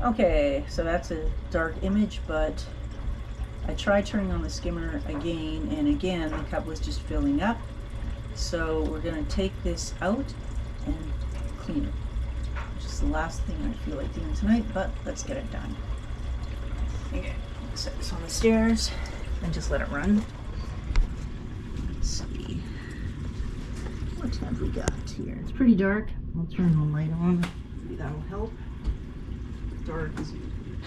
Okay, so that's a dark image, but I tried turning on the skimmer again and again, the cup was just filling up. So we're going to take this out and clean it, which is the last thing I feel like doing tonight, but let's get it done. Okay, set this on the stairs and just let it run. Let's see. What have we got here? It's pretty dark. I'll turn the light on. Maybe that'll help. Dark is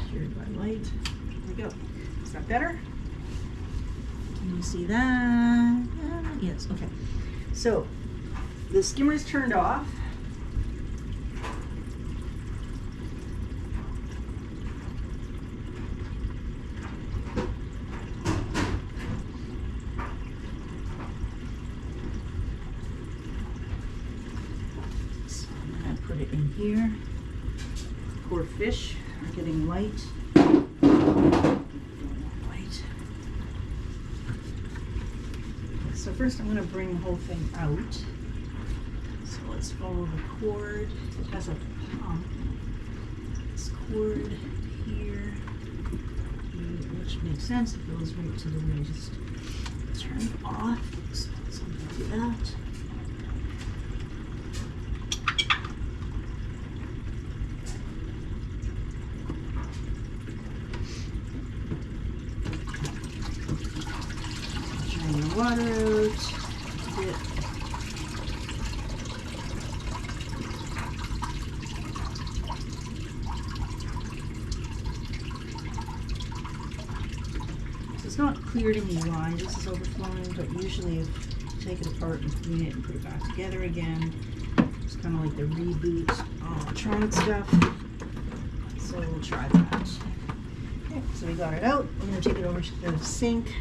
cured by light. There we go. Is that better? Can you see that? Yes, okay. So the skimmer is turned off. So I'm going to put it in here. Poor fish are getting light. So first I'm going to bring the whole thing out. So let's follow the cord. It has a pump. This cord here, which makes sense. It goes right to the way. Just turn it off. So I'm going to do that. Water out a bit. So it's not clear to me why this is overflowing, but usually if you take it apart and clean it and put it back together again, it's kind of like the reboot electronic stuff. So we'll try that. Okay, so we got it out. We're going to take it over to the sink.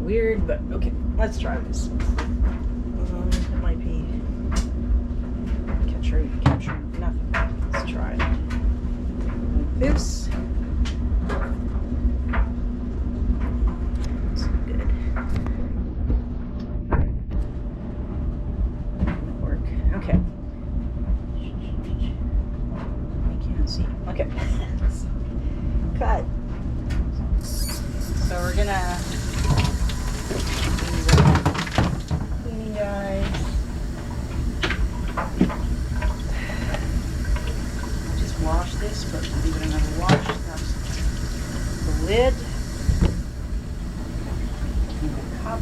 Weird, but okay, let's try this. It might be capturing nothing. Let's try it like this. That's good. Work. Okay. I can't see. Okay. Cut. So we're gonna wash this, but leave it another wash. That's the lid. And the cup.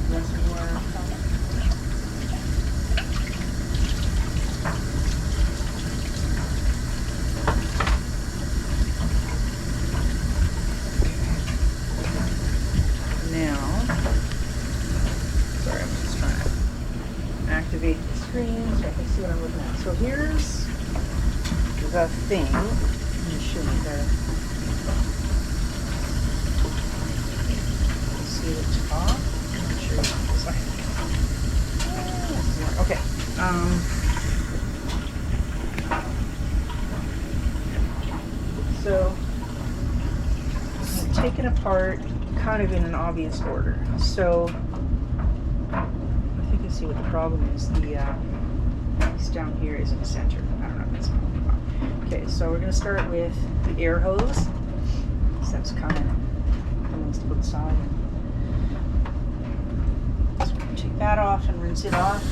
Reservoir cup. Now, sorry, I'm just trying to activate the screen so I can see what I'm looking at. So here's the thing. Let me show you there. See the top? I'm not sure. Sorry. Okay. So I'm going to take it apart kind of in an obvious order. So I think you see what the problem is. The piece down here is in the center. I don't know if that's okay, so we're going to start with the air hose. So that's kind of almost to the side. So we're going to take that off and rinse it off.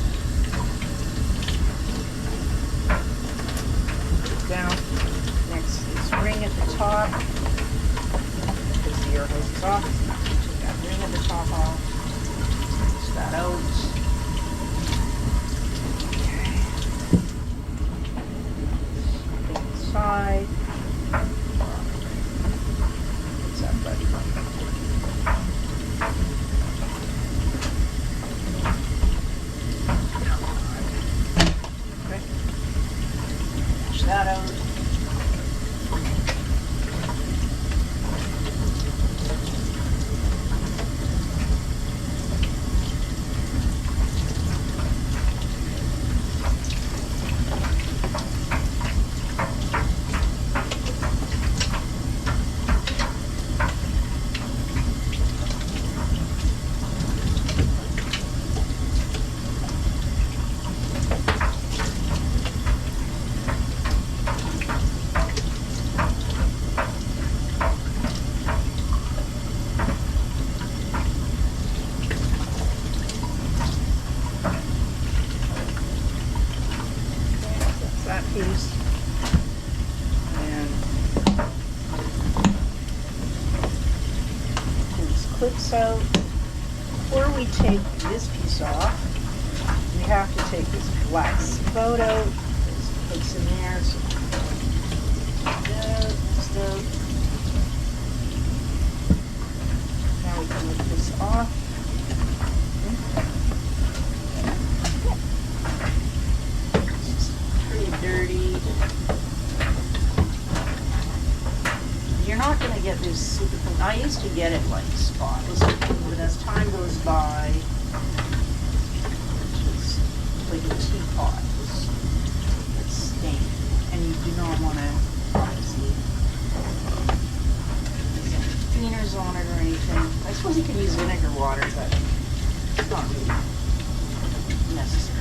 Put it down. Next is ring at the top. Because the air hose is off. Take that ring at the top off. Rinse that out. Side. What's that, buddy? clips out. Before we take this piece off, we have to take this black spout out. There's clips in there, so now we can lift this off. It's just pretty dirty. You're not going to get this super clean. I used to get it like spotless, but as time goes by, it's just like a teapot. It's stained, and you do not want to obviously use any cleaners on it or anything. I suppose you can use vinegar water, but it's not really necessary.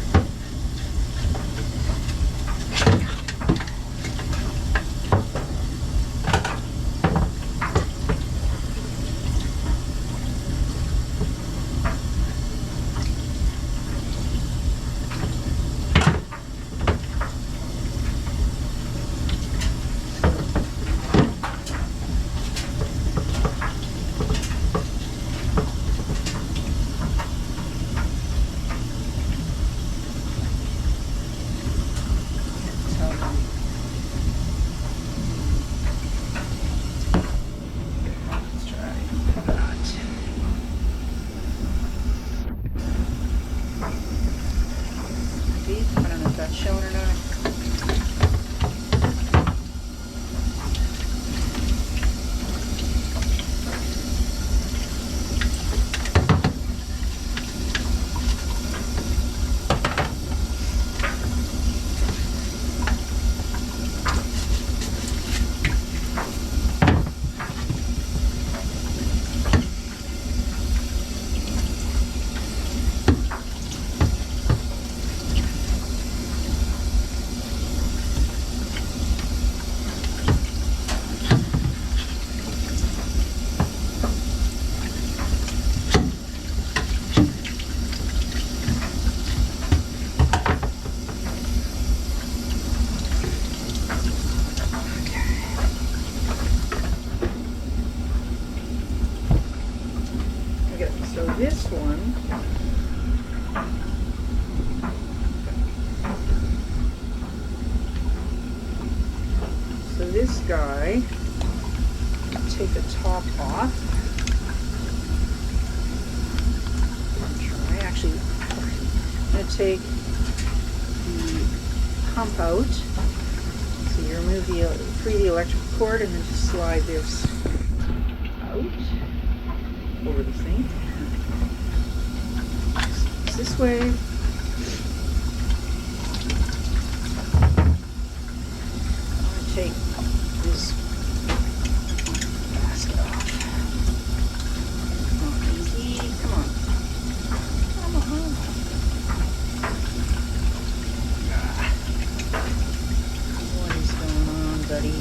Shown or not. So this one, so this guy, take the top off. Actually, I'm going to take the pump out. So you remove free the electrical cord and then just slide this out over the sink. This way. I'm going to take this basket off. Not easy. Come on. Come on. What is going on, buddy?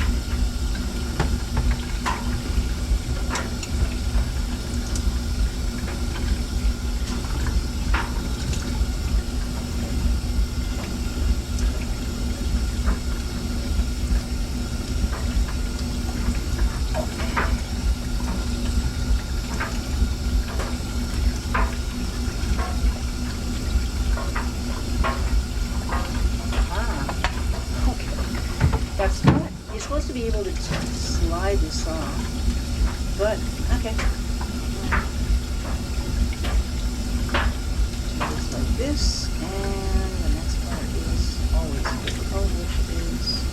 Supposed to be able to slide this off, but okay. Just like this, and the next part is always difficult, which is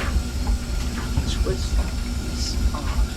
twist this off.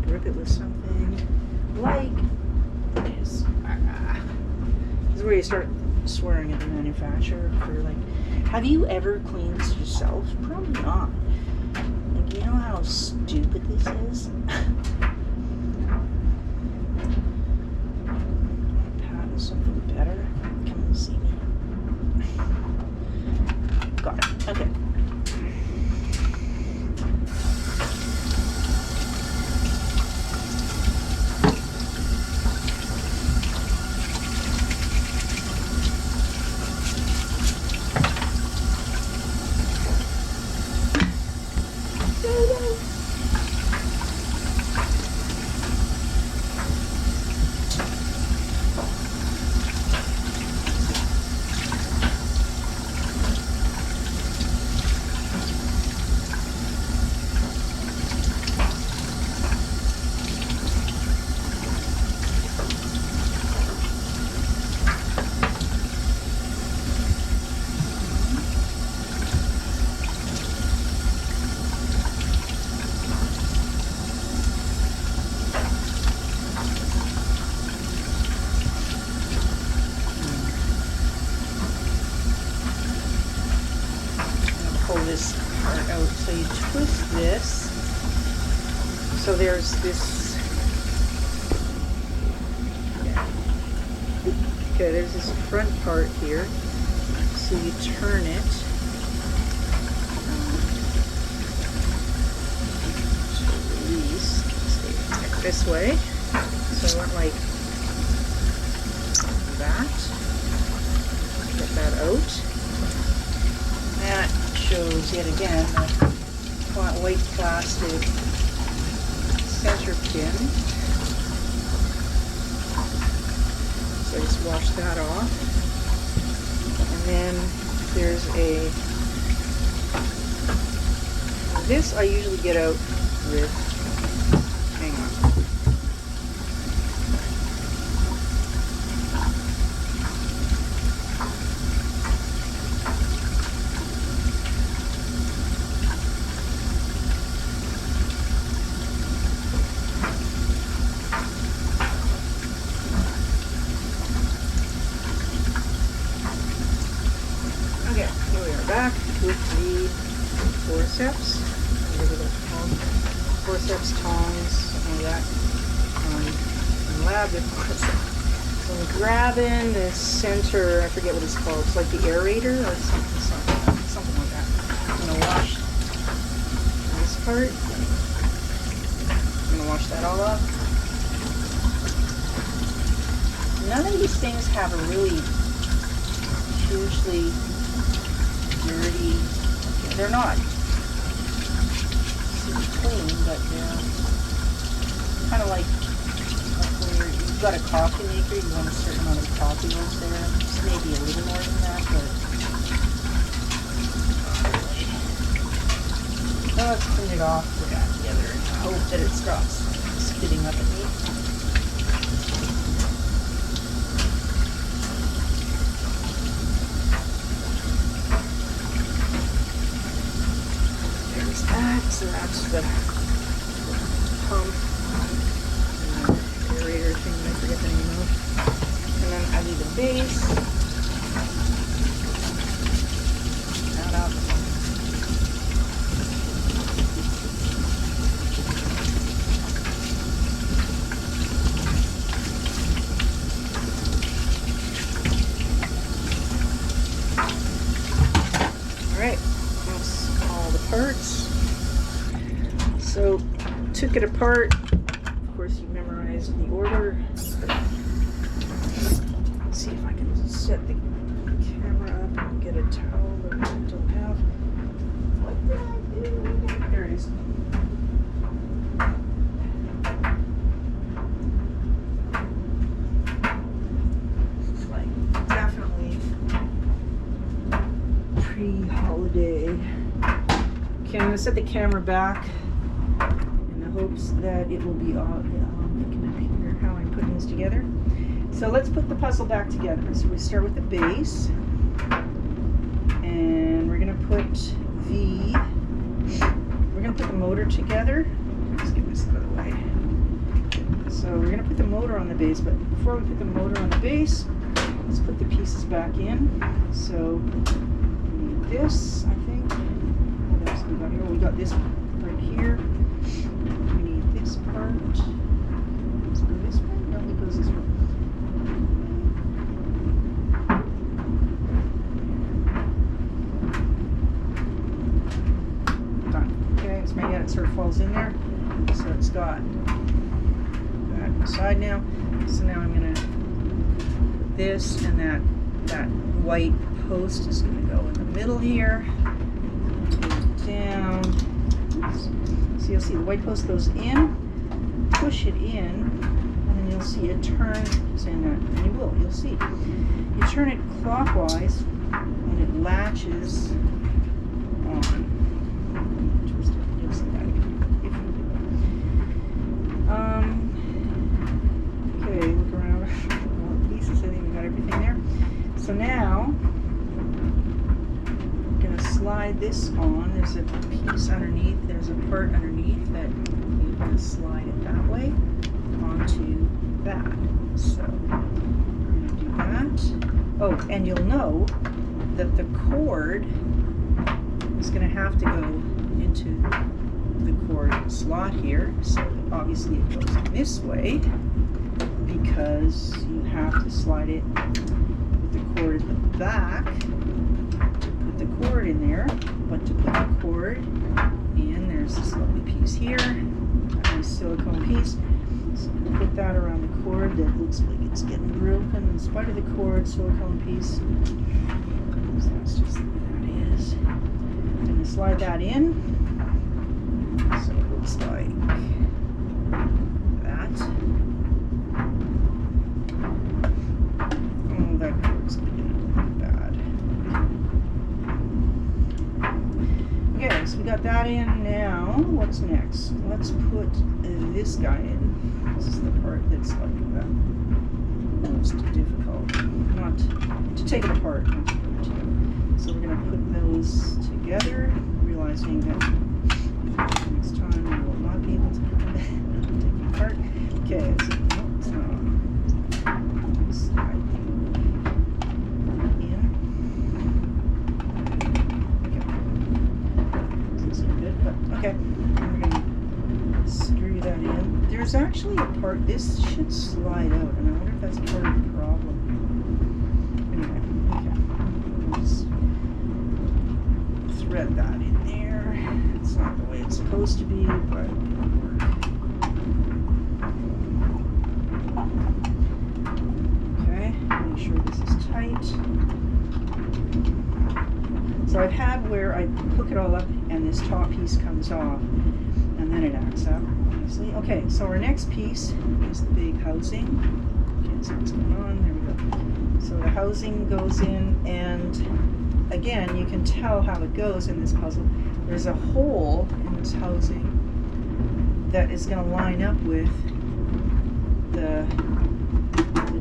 Grip it with something like this. This is where you start swearing at the manufacturer for like, have you ever cleaned this yourself? Probably not. Like, you know how stupid this is? Patent something better. Come and see me. Got it. Okay. This part out. So you twist this. So there's this. Okay, there's this front part here. So you turn it. To release. So this way. So I went like that. Get that out. That shows yet again the white plastic center pin. So I just wash that off. And then there's this I usually get out with, hang on. Back with the forceps, forceps, tongs, something like that. In lab, the forceps. So I'm grabbing the center, I forget what it's called. It's like the aerator or something like that. I'm gonna wash this part. I'm gonna wash that all up. None of these things have a really hugely dirty. They're not super clean, but they're kind of like when you've got a coffee maker, you want a certain amount of coffee roast there. Just maybe a little more than that, but so let's clean it off, put that together, and hope that it stops spitting up at me. So that's the pump and aerator thing, I forget the name of. And then I do the base. That up. Alright, that's all the parts. So, took it apart. Of course, you memorized the order. Let's see if I can set the camera up and get a towel that I don't have. What did I do? There it is. This is like definitely pre-holiday. Okay, I'm going to set the camera back. Hopes that it will be all making up here how I'm putting this together. So let's put the puzzle back together. So we start with the base, and we're gonna put the motor together. Let's get this out of the way. So we're gonna put the motor on the base, but before we put the motor on the base, let's put the pieces back in. So we need this, I think. What else we got here? We got this right sort of falls in there. So it's got that inside now. So now I'm going to put this, and that white post is going to go in the middle here. Put it down. Oops. So you'll see the white post goes in, push it in, and then you'll see it turn, saying that, and you'll see. You turn it clockwise, and it latches on. Twist it, you'll see that if you do it. Okay, look around all the pieces. I think we got everything there. So now, I'm going to slide this on. There's a piece underneath, there's a part underneath that you're going to slide it that way onto that. So, we're going to do that. Oh, and you'll know that the cord is going to have to go into the cord slot here. So obviously it goes this way because you have to slide it with the cord at the back to put the cord in there. But to put the cord in, there's this lovely piece here, a nice silicone piece. So put that around the cord that looks like it's getting broken in spite of the cord silicone piece. So that's just the way that is. I'm going to slide that in. So it looks like that. Oh, that cord's beginning to look bad. Okay, so we got that in now. What's next? Let's put this guy in. This is the part that's like the most difficult. Not to take it apart, not to put it together. So we're going to put those together, realizing that next time we will not be able to take it apart. Okay, so slide in. Okay. This isn't good, but okay. We're going to screw that in. There's actually a part, this should slide out, and I wonder if that's part of the problem. Anyway, okay. We'll just thread that in there. It's not the way it's supposed to be, but it'll work. Okay, make sure this is tight. So I've had where I hook it all up and this top piece comes off, and then it acts up. Okay, so our next piece is the big housing. Can't see what's going on. There we go. So the housing goes in, and again, you can tell how it goes in this puzzle. There's a hole in this housing that is going to line up with the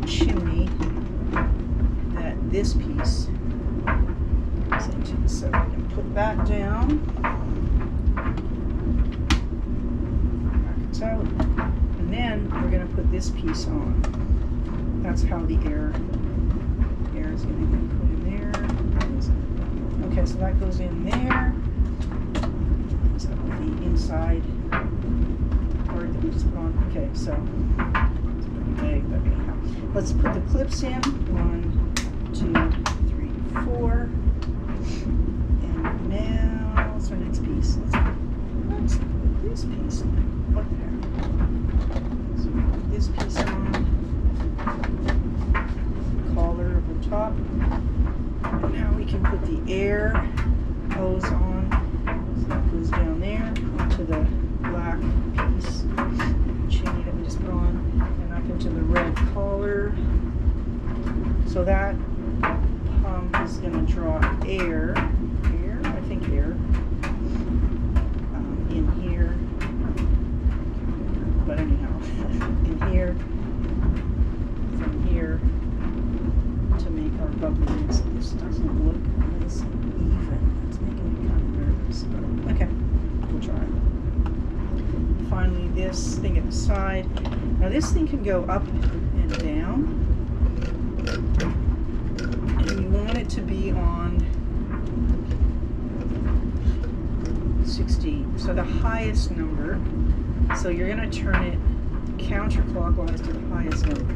chimney that this piece goes into. So I can put that down. Out, and then we're going to put this piece on. That's how the air is going to get put in there. Okay, so that goes in there. So the inside part that we just put on. Okay, so it's pretty big, but anyhow, let's put the clips in. 1, 2, 3, 4, and now what's our next piece? Let's put this piece in. What the heck? So we put this piece on, collar over top, and now we can put the air hose on. So that goes down there onto the black piece, chimney that we just put on, and up into the red collar. So that pump is going to draw air, I think air, in here. But anyhow, in here, from here, to make our bubbly mix. This doesn't look nice and even. It's making me kind of nervous, but okay, we'll try. Finally, this thing at the side. Now this thing can go up and down, and you want it to be on 16. So the highest number. So you're going to turn it counterclockwise to the highest number.